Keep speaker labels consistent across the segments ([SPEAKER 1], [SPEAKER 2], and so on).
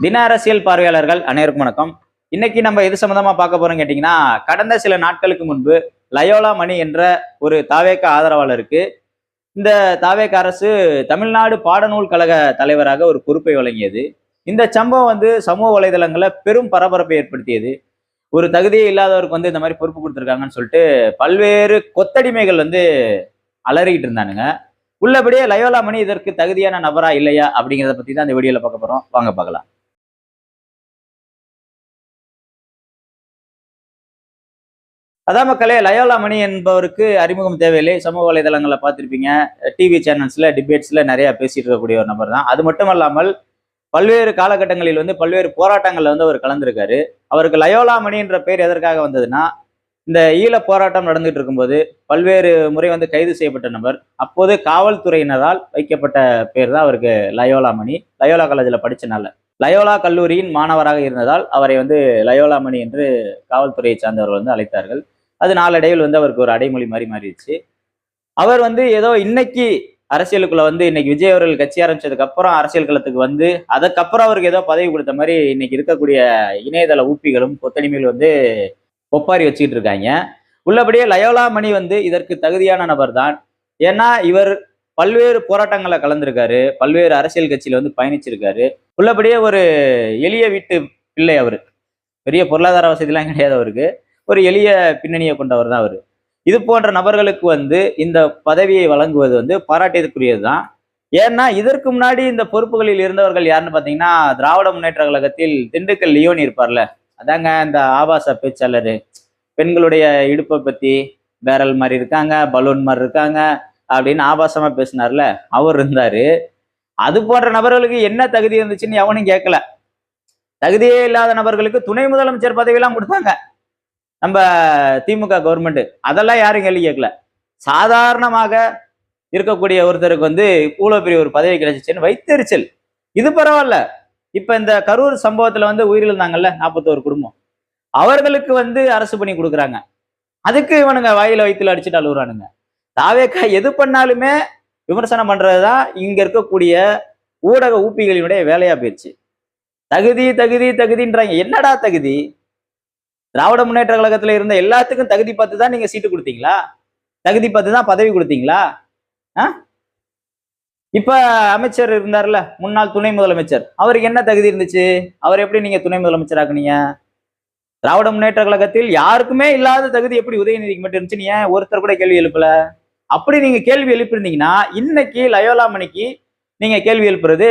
[SPEAKER 1] தின அரசியல் பார்வையாளர்கள் அனைவருக்கும் வணக்கம். இன்னைக்கு நம்ம எது சம்பந்தமா பார்க்க போறோம் கேட்டீங்கன்னா, கடந்த சில நாட்களுக்கு முன்பு லயோலா மணி என்ற ஒரு தாவேக ஆதரவாளருக்கு இந்த தாவேக அரசு தமிழ்நாடு பாடநூல் கழக தலைவராக ஒரு பொறுப்பை வழங்கியது. இந்த சம்பவம் சமூக வலைதளங்கள்ல பெரும் பரபரப்பை ஏற்படுத்தியது. ஒரு தகுதியே இல்லாதவருக்கு இந்த மாதிரி பொறுப்பு கொடுத்துருக்காங்கன்னு சொல்லிட்டு பல்வேறு கொத்தடிமைகள் அலறிக்கிட்டு இருந்தானுங்க. உள்ளபடியே லயோலா மணி இதற்கு தகுதியான நபரா இல்லையா அப்படிங்கிறத பத்தி தான் இந்த வீடியோல பார்க்க போறோம். வாங்க பார்க்கலாம். அதான் மக்களே, லயோலா மணி என்பவருக்கு அறிமுகம் தேவையில்லை. சமூக வலைதளங்களில் பார்த்துருப்பீங்க, டிவி சேனல்ஸ்ல டிபேட்ஸ்ல நிறைய பேசிட்டு இருக்கக்கூடிய ஒரு நபர் தான். அது மட்டும் இல்லாமல் பல்வேறு காலகட்டங்களில் பல்வேறு போராட்டங்கள்ல அவர் கலந்திருக்காரு. அவருக்கு லயோலா மணி என்ற பேர் எதற்காக வந்ததுன்னா, இந்த ஈழ போராட்டம் நடந்துட்டு இருக்கும்போது பல்வேறு முறை கைது செய்யப்பட்ட நபர். அப்போது காவல்துறையினரால் வைக்கப்பட்ட பேர் தான் அவருக்கு லயோலா மணி. லயோலா காலேஜில் படிச்சனால, லயோலா கல்லூரியின் மாணவராக இருந்ததால் அவரை லயோலா மணி என்று காவல்துறையை சார்ந்தவர்கள் அழைத்தார்கள். அது நாளடைவில் அவருக்கு ஒரு அடைமொழி மாதிரி மாறிடுச்சு. அவர் ஏதோ இன்னைக்கு அரசியலுக்குள்ள இன்னைக்கு விஜய் அவர்கள் கட்சி ஆரம்பிச்சதுக்கு அப்புறம் அரசியல் களத்துக்கு அதுக்கப்புறம் அவருக்கு ஏதோ பதவி கொடுத்த மாதிரி இன்னைக்கு இருக்கக்கூடிய இணையதள ஊப்பிகளும் கொத்தடிமைகள் ஒப்பாரி வச்சுக்கிட்டு இருக்காங்க. உள்ளபடியே லயோலா மணி இதற்கு தகுதியான நபர் தான். ஏன்னா இவர் பல்வேறு போராட்டங்களை கலந்திருக்காரு, பல்வேறு அரசியல் கட்சியில பயணிச்சிருக்காரு. உள்ளபடியே ஒரு எளிய வீட்டு பிள்ளை. அவரு பெரிய பொருளாதார வசதிலாம் கிடையாது. அவருக்கு ஒரு எளிய பின்னணியை கொண்டவர் தான் அவர். இது போன்ற நபர்களுக்கு இந்த பதவியை வழங்குவது பாராட்டியதற்குரியது தான். ஏன்னா இதற்கு முன்னாடி இந்த பொறுப்புகளில் இருந்தவர்கள் யாருன்னு பார்த்தீங்கன்னா, திராவிட முன்னேற்ற கழகத்தில் திண்டுக்கல் லியோனி இருப்பார்ல, அதாங்க இந்த ஆபாச பேச்சாளர். பெண்களுடைய இடுப்பை பத்தி பேரல் மாதிரி இருக்காங்க, பலூன் மாதிரி இருக்காங்க அப்படின்னு ஆபாசமா பேசினார்ல, அவர் இருந்தாரு. அது போன்ற நபர்களுக்கு என்ன தகுதி இருந்துச்சுன்னு எவனும் கேட்கல. தகுதியே இல்லாத நபர்களுக்கு துணை முதலமைச்சர் பதவியெல்லாம் கொடுத்தாங்க நம்ம திமுக கவர்மெண்ட். அதெல்லாம் யாரும் கேள்வி கேட்கல. சாதாரணமாக இருக்கக்கூடிய ஒருத்தருக்கு இவ்வளவு பெரிய ஒரு பதவி கிடைச்சிச்சுன்னு வைத்தறிச்சல். இது பரவாயில்ல. இப்ப இந்த கரூர் சம்பவத்துல உயிரிழந்தாங்கல்ல 41 குடும்பம், அவர்களுக்கு அரசு பணி கொடுக்குறாங்க. அதுக்கு இவனுங்க வாயில வயிற்றுல அடிச்சுட்டு அழுகுறானுங்க. தாவேக்கா எது பண்ணாலுமே விமர்சனம் பண்றதுதான் இங்க இருக்கக்கூடிய ஊடக ஊப்பிகளினுடைய வேலையா போயிடுச்சு. தகுதி தகுதி தகுதின்றாங்க. என்னடா தகுதி? திராவிட முன்னேற்ற கழகத்துல இருந்த எல்லாத்துக்கும் தகுதி பார்த்து தான் நீங்க சீட்டு கொடுத்தீங்களா? தகுதி பார்த்து தான் பதவி கொடுத்தீங்களா? இப்ப அமைச்சர் இருந்தார்ல, முன்னாள் துணை முதலமைச்சர், அவருக்கு என்ன தகுதி இருந்துச்சு? அவர் எப்படி நீங்க துணை முதலமைச்சர் ஆக்குனீங்க? திராவிட முன்னேற்ற கழகத்தில் யாருக்குமே இல்லாத தகுதி எப்படி உதயநிதிக்கு மட்டும் இருந்துச்சு? ஏன் ஒருத்தர் கூட கேள்வி எழுப்பல? அப்படி நீங்க கேள்வி எழுப்பியிருந்தீங்கன்னா இன்னைக்கு லயோலா மணிக்கு நீங்க கேள்வி எழுப்புறது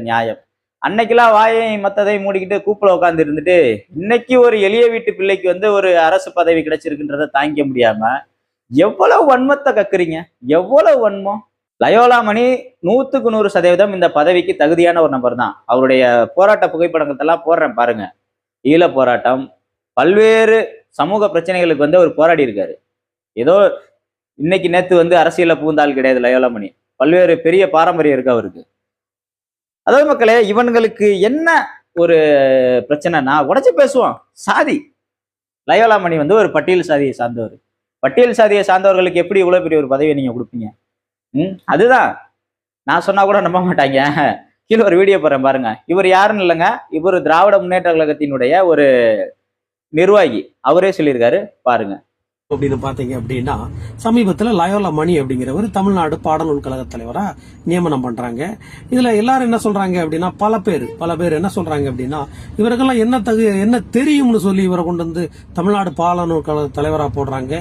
[SPEAKER 1] நியாயம். அன்னைக்கெல்லாம் வாயை மத்ததை மூடிக்கிட்டு கூப்பிட உட்காந்து இருந்துட்டு இன்னைக்கு ஒரு எளிய வீட்டு பிள்ளைக்கு ஒரு அரசு பதவி கிடைச்சிருக்குன்றத தாங்கிக்க முடியாம எவ்வளவு வன்மத்தை கக்குறீங்க, எவ்வளவு வன்மம். லயோலா மணி 100க்கு 100% இந்த பதவிக்கு தகுதியான ஒரு நபர் தான். அவருடைய போராட்ட புகைப்படங்கள்லாம் போடுறேன் பாருங்க. ஈழ போராட்டம், பல்வேறு சமூக பிரச்சனைகளுக்கு அவர் போராடி இருக்காரு. ஏதோ இன்னைக்கு நேத்து அரசியல புகுந்தால் கிடையாது லயோலா மணி. பல்வேறு பெரிய பாரம்பரியம் இருக்கு அவருக்கு. அதாவது மக்களே, இவன்களுக்கு என்ன ஒரு பிரச்சனைனா உடச்சு பேசுவோம். சாதி. லயோலா மணி ஒரு பட்டியல் சாதியை சார்ந்தவர். பட்டியல் சாதியை சார்ந்தவர்களுக்கு எப்படி இவ்வளவு பெரிய ஒரு பதவியை நீங்க கொடுப்பீங்க? அதுதான் நான் சொன்னா கூட நம்ப மாட்டாங்க. கீழே ஒரு வீடியோ போறேன் பாருங்க. இவர் யாருன்னு இல்லைங்க, இவர் திராவிட முன்னேற்ற கழகத்தினுடைய ஒரு நிர்வாகி. அவரே சொல்லியிருக்காரு பாருங்க.
[SPEAKER 2] அப்படின்னு பாத்தீங்க அப்படின்னா, சமீபத்துல லயோலா மணி அப்படிங்கிறவர் தமிழ்நாடு பாடநூல் கழக தலைவரா நியமனம் பண்றாங்க. இதுல எல்லாரும் என்ன சொல்றாங்க அப்படின்னா, பல பேர் என்ன சொல்றாங்க அப்படின்னா, இவருக்கெல்லாம் என்ன தெரியும்னு சொல்லி இவரை கொண்டு வந்து தமிழ்நாடு பாடநூல் கழக தலைவரா போடுறாங்க.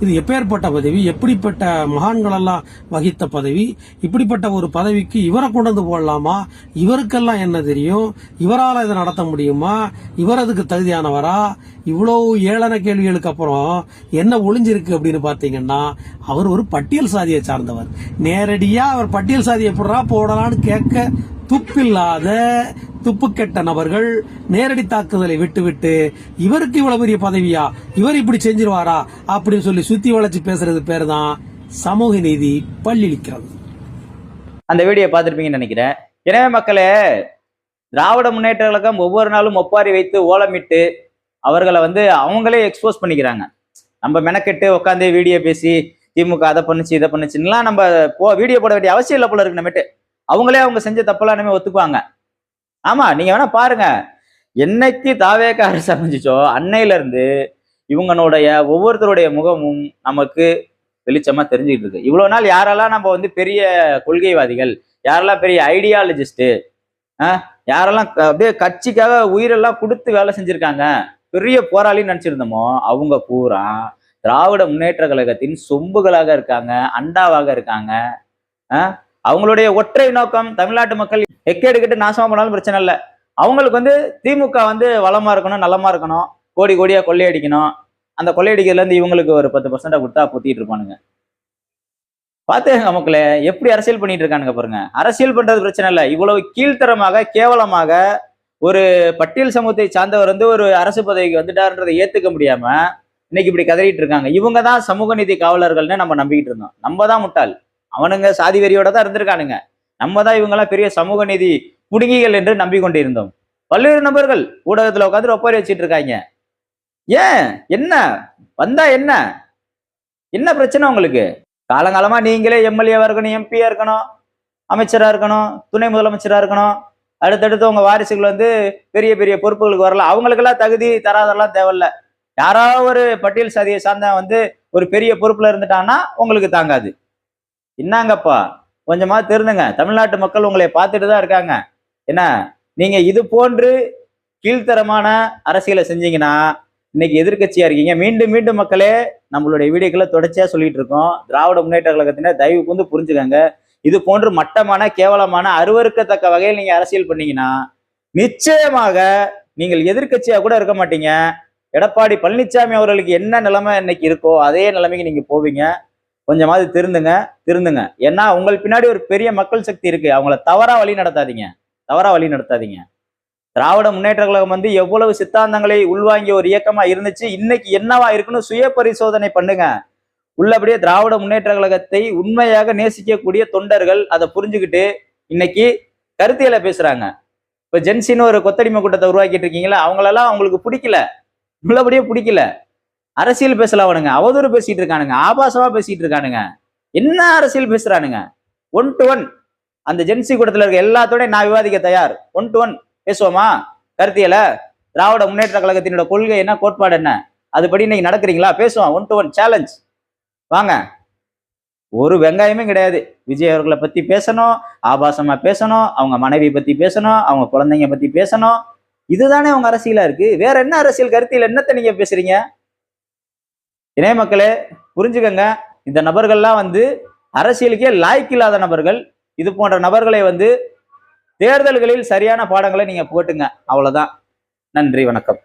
[SPEAKER 2] இது எப்பேற்பட்ட பதவி, எப்படிப்பட்ட மகான்கள் எல்லாம் வகித்த பதவி, இப்படிப்பட்ட ஒரு பதவிக்கு இவரை கொண்டு வந்து போடலாமா? இவருக்கெல்லாம் என்ன தெரியும்? இவரால் இதை நடத்த முடியுமா? இவர் அதுக்கு தகுதியானவரா? இவ்வளவு ஏளன கேள்விகளுக்கு அப்புறம் என்ன ஒளிஞ்சிருக்கு அப்படின்னு பாத்தீங்கன்னா, அவர் ஒரு பட்டியல் சாதியை சார்ந்தவர். நேரடியா அவர் பட்டியல் சாதியை போடலான்னு கேட்க துப்பில்லாத துப்புக்கெட்ட நபர்கள் நேரடி தாக்குதலை விட்டு இவருக்கு இவ்வளவு பெரிய பதவியா, இவர் இப்படி செஞ்சிருவாரா அப்படின்னு சொல்லி சுத்தி வளைச்சு பேசுறது பேர் தான் சமூக நீதி பல்லிழிக்கிறது.
[SPEAKER 1] அந்த வீடியோ பார்த்திருப்பீங்கன்னு நினைக்கிறேன். எனவே மக்களே, திராவிட முன்னேற்ற கழகம் ஒவ்வொரு நாளும் ஒப்பாரி வைத்து ஓலமிட்டு அவர்களை அவங்களே எக்ஸ்போஸ் பண்ணிக்கிறாங்க. நம்ம மெனக்கெட்டு உட்காந்து வீடியோ பேசி திமுக அதை பண்ணுச்சு இதை பண்ணுச்சுலாம் நம்ம வீடியோ போட வேண்டிய அவசியம் இல்லை போல இருக்கு. நம்மட்டு அவங்களே அவங்க செஞ்ச தப்பெல்லாம் ஒத்துக்குவாங்க. ஆமா, நீங்க வேணா பாருங்க. என்னைக்கு தாவேக அரசு அமைஞ்சுச்சோ அன்னையில இருந்து இவங்களுடைய ஒவ்வொருத்தருடைய முகமும் நமக்கு வெளிச்சமா தெரிஞ்சுக்கிட்டு இருக்கு. இவ்வளவு நாள் யாரெல்லாம் நம்ம வந்து பெரிய கொள்கைவாதிகள், யாரெல்லாம் பெரிய ஐடியாலஜிஸ்ட், யாரெல்லாம் அப்படியே கட்சிக்காக உயிரெல்லாம் கொடுத்து வேலை செஞ்சிருக்காங்க, பெரிய போராளின்னு நினைச்சிருந்தோமோ அவங்க பூரா திராவிட முன்னேற்ற கழகத்தின் சொம்புகளாக இருக்காங்க, அண்டாவாக இருக்காங்க. அவங்களுடைய ஒற்றை நோக்கம் தமிழ்நாட்டு மக்கள் எக்கேடுக்கிட்டு நாசமா போனாலும் பிரச்சனை இல்லை. அவங்களுக்கு வந்து திமுக வந்து வளமா இருக்கணும், நலமா இருக்கணும், கோடி கோடியா கொள்ளையடிக்கணும். அந்த கொள்ளையடிக்கிறதுல இருந்து இவங்களுக்கு ஒரு 10% கொடுத்தா பொத்திட்டு இருப்பானுங்க. பாத்துங்க மக்களே, எப்படி அரசியல் பண்ணிட்டு இருக்கானுங்க பாருங்க. அரசியல் பண்றது பிரச்சனை இல்லை. இவ்வளவு கீழ்த்தரமாக கேவலமாக ஒரு பட்டியல் சமூகத்தை சார்ந்தவர் வந்து ஒரு அரசு பதவிக்கு வந்துட்டாருன்றதை ஏத்துக்க முடியாம இன்னைக்கு இப்படி கதறிட்டு இருக்காங்க. இவங்க தான் சமூக நீதி காவலர்கள்னு நம்ம நம்பிக்கிட்டு இருந்தோம். நம்ம தான் முட்டாள். அவனுங்க சாதி வெறியோட தான் இருந்திருக்கானுங்க. நம்ம தான் இவங்கெல்லாம் பெரிய சமூக நீதி புடுங்கிகள் என்று நம்பிக்கொண்டு இருந்தோம். பல்வேறு நபர்கள் ஊடகத்துல உட்காந்து ஒப்பாரி வச்சிட்டு இருக்காங்க. ஏன் என்ன வந்தா என்ன என்ன பிரச்சனை உங்களுக்கு? காலங்காலமா நீங்களே எம்எல்ஏவா இருக்கணும், எம்பியா இருக்கணும், அமைச்சரா இருக்கணும், துணை முதலமைச்சரா இருக்கணும், அடுத்தடுத்து உங்க வாரிசுகள் வந்து பெரிய பெரிய பொறுப்புகளுக்கு வரலாம். அவங்களுக்கெல்லாம் தகுதி தராதெல்லாம் தேவையில்ல. யாராவது ஒரு பட்டியல் சாதியை சார்ந்த வந்து ஒரு பெரிய பொறுப்புல இருந்துட்டான்னா உங்களுக்கு தாங்காது. என்னங்கப்பா, கொஞ்சமா திருந்துங்க. தமிழ்நாட்டு மக்கள் உங்களை பார்த்துட்டு தான் இருக்காங்க. என்ன நீங்க இது போன்று கீழ்த்தரமான அரசியலை செஞ்சீங்கன்னா இன்னைக்கு எதிர்க்கட்சியா இருக்கீங்க. மீண்டும் மீண்டும் மக்களே நம்மளுடைய வீடியோக்களை தொடர்ச்சியா சொல்லிட்டு இருக்கோம். திராவிட முன்னேற்ற கழகத்தினர் தயவு கூர்ந்து புரிஞ்சுக்கங்க. இது போன்று மட்டமான கேவலமான அருவருக்கத்தக்க வகையில் நீங்க அரசியல் பண்ணீங்கன்னா நிச்சயமாக நீங்கள் எதிர்க்கட்சியா கூட இருக்க மாட்டீங்க. எடப்பாடி பழனிசாமி அவர்களுக்கு என்ன நிலைமை இன்னைக்கு இருக்கோ அதே நிலைமைக்கு நீங்க போவீங்க. கொஞ்சமாவது திருந்துங்க, திருந்துங்க. ஏன்னா உங்கள் பின்னாடி ஒரு பெரிய மக்கள் சக்தி இருக்கு. அவங்கள தவறா வழி நடத்தாதீங்க, தவறா வழி நடத்தாதீங்க. திராவிட முன்னேற்ற கழகம் வந்து எவ்வளவு சித்தாந்தங்களை உள்வாங்கிய ஒரு இயக்கமா இருந்துச்சு, இன்னைக்கு என்னவா இருக்குன்னு சுய பரிசோதனை பண்ணுங்க. உள்ளபடியே திராவிட முன்னேற்ற கழகத்தை உண்மையாக நேசிக்கக்கூடிய தொண்டர்கள் அதை புரிஞ்சுக்கிட்டு இன்னைக்கு கருத்தியலை பேசுறாங்க. இப்ப ஜென்சின்னு ஒரு கொத்தடிமை கூட்டத்தை உருவாக்கிட்டு இருக்கீங்களா, அவங்களெல்லாம் அவங்களுக்கு பிடிக்கல, உள்ளபடியே பிடிக்கல. அரசியல் பேசலாவனுங்க, அவதூறு பேசிட்டு இருக்கானுங்க, ஆபாசமா பேசிட்டு இருக்கானுங்க. என்ன அரசியல் பேசுறானுங்க? 1 to 1 அந்த ஜென்சி கூட்டத்தில் இருக்க எல்லாத்தோட நான் விவாதிக்க தயார். 1 to 1 பேசுவோமா? கருத்தியல திராவிட முன்னேற்ற கழகத்தினோட கொள்கை என்ன, கோட்பாடு என்ன, அதுபடி இன்னைக்கு நடக்கிறீங்களா? பேசுவோம். 1 to 1 சேலஞ்ச். வாங்க. ஒரு வெங்காயமே கிடையாது. விஜய் அவர்களை பத்தி பேசணும், ஆபாசமா பேசணும், அவங்க மனைவி பத்தி பேசணும், அவங்க குழந்தைங்க பத்தி பேசணும். இதுதானே அவங்க அரசியலா இருக்கு. வேற என்ன அரசியல் கருத்தியல் என்னத்தை நீங்க பேசுறீங்க? இணைய மக்களே புரிஞ்சுக்கங்க. இந்த நபர்கள்லாம் வந்து அரசியலுக்கே லாய்க்கு இல்லாத நபர்கள். இது போன்ற நபர்களை வந்து தேர்தல்களில் சரியான பாடங்களை நீங்க போட்டுங்க. அவ்வளவுதான். நன்றி, வணக்கம்.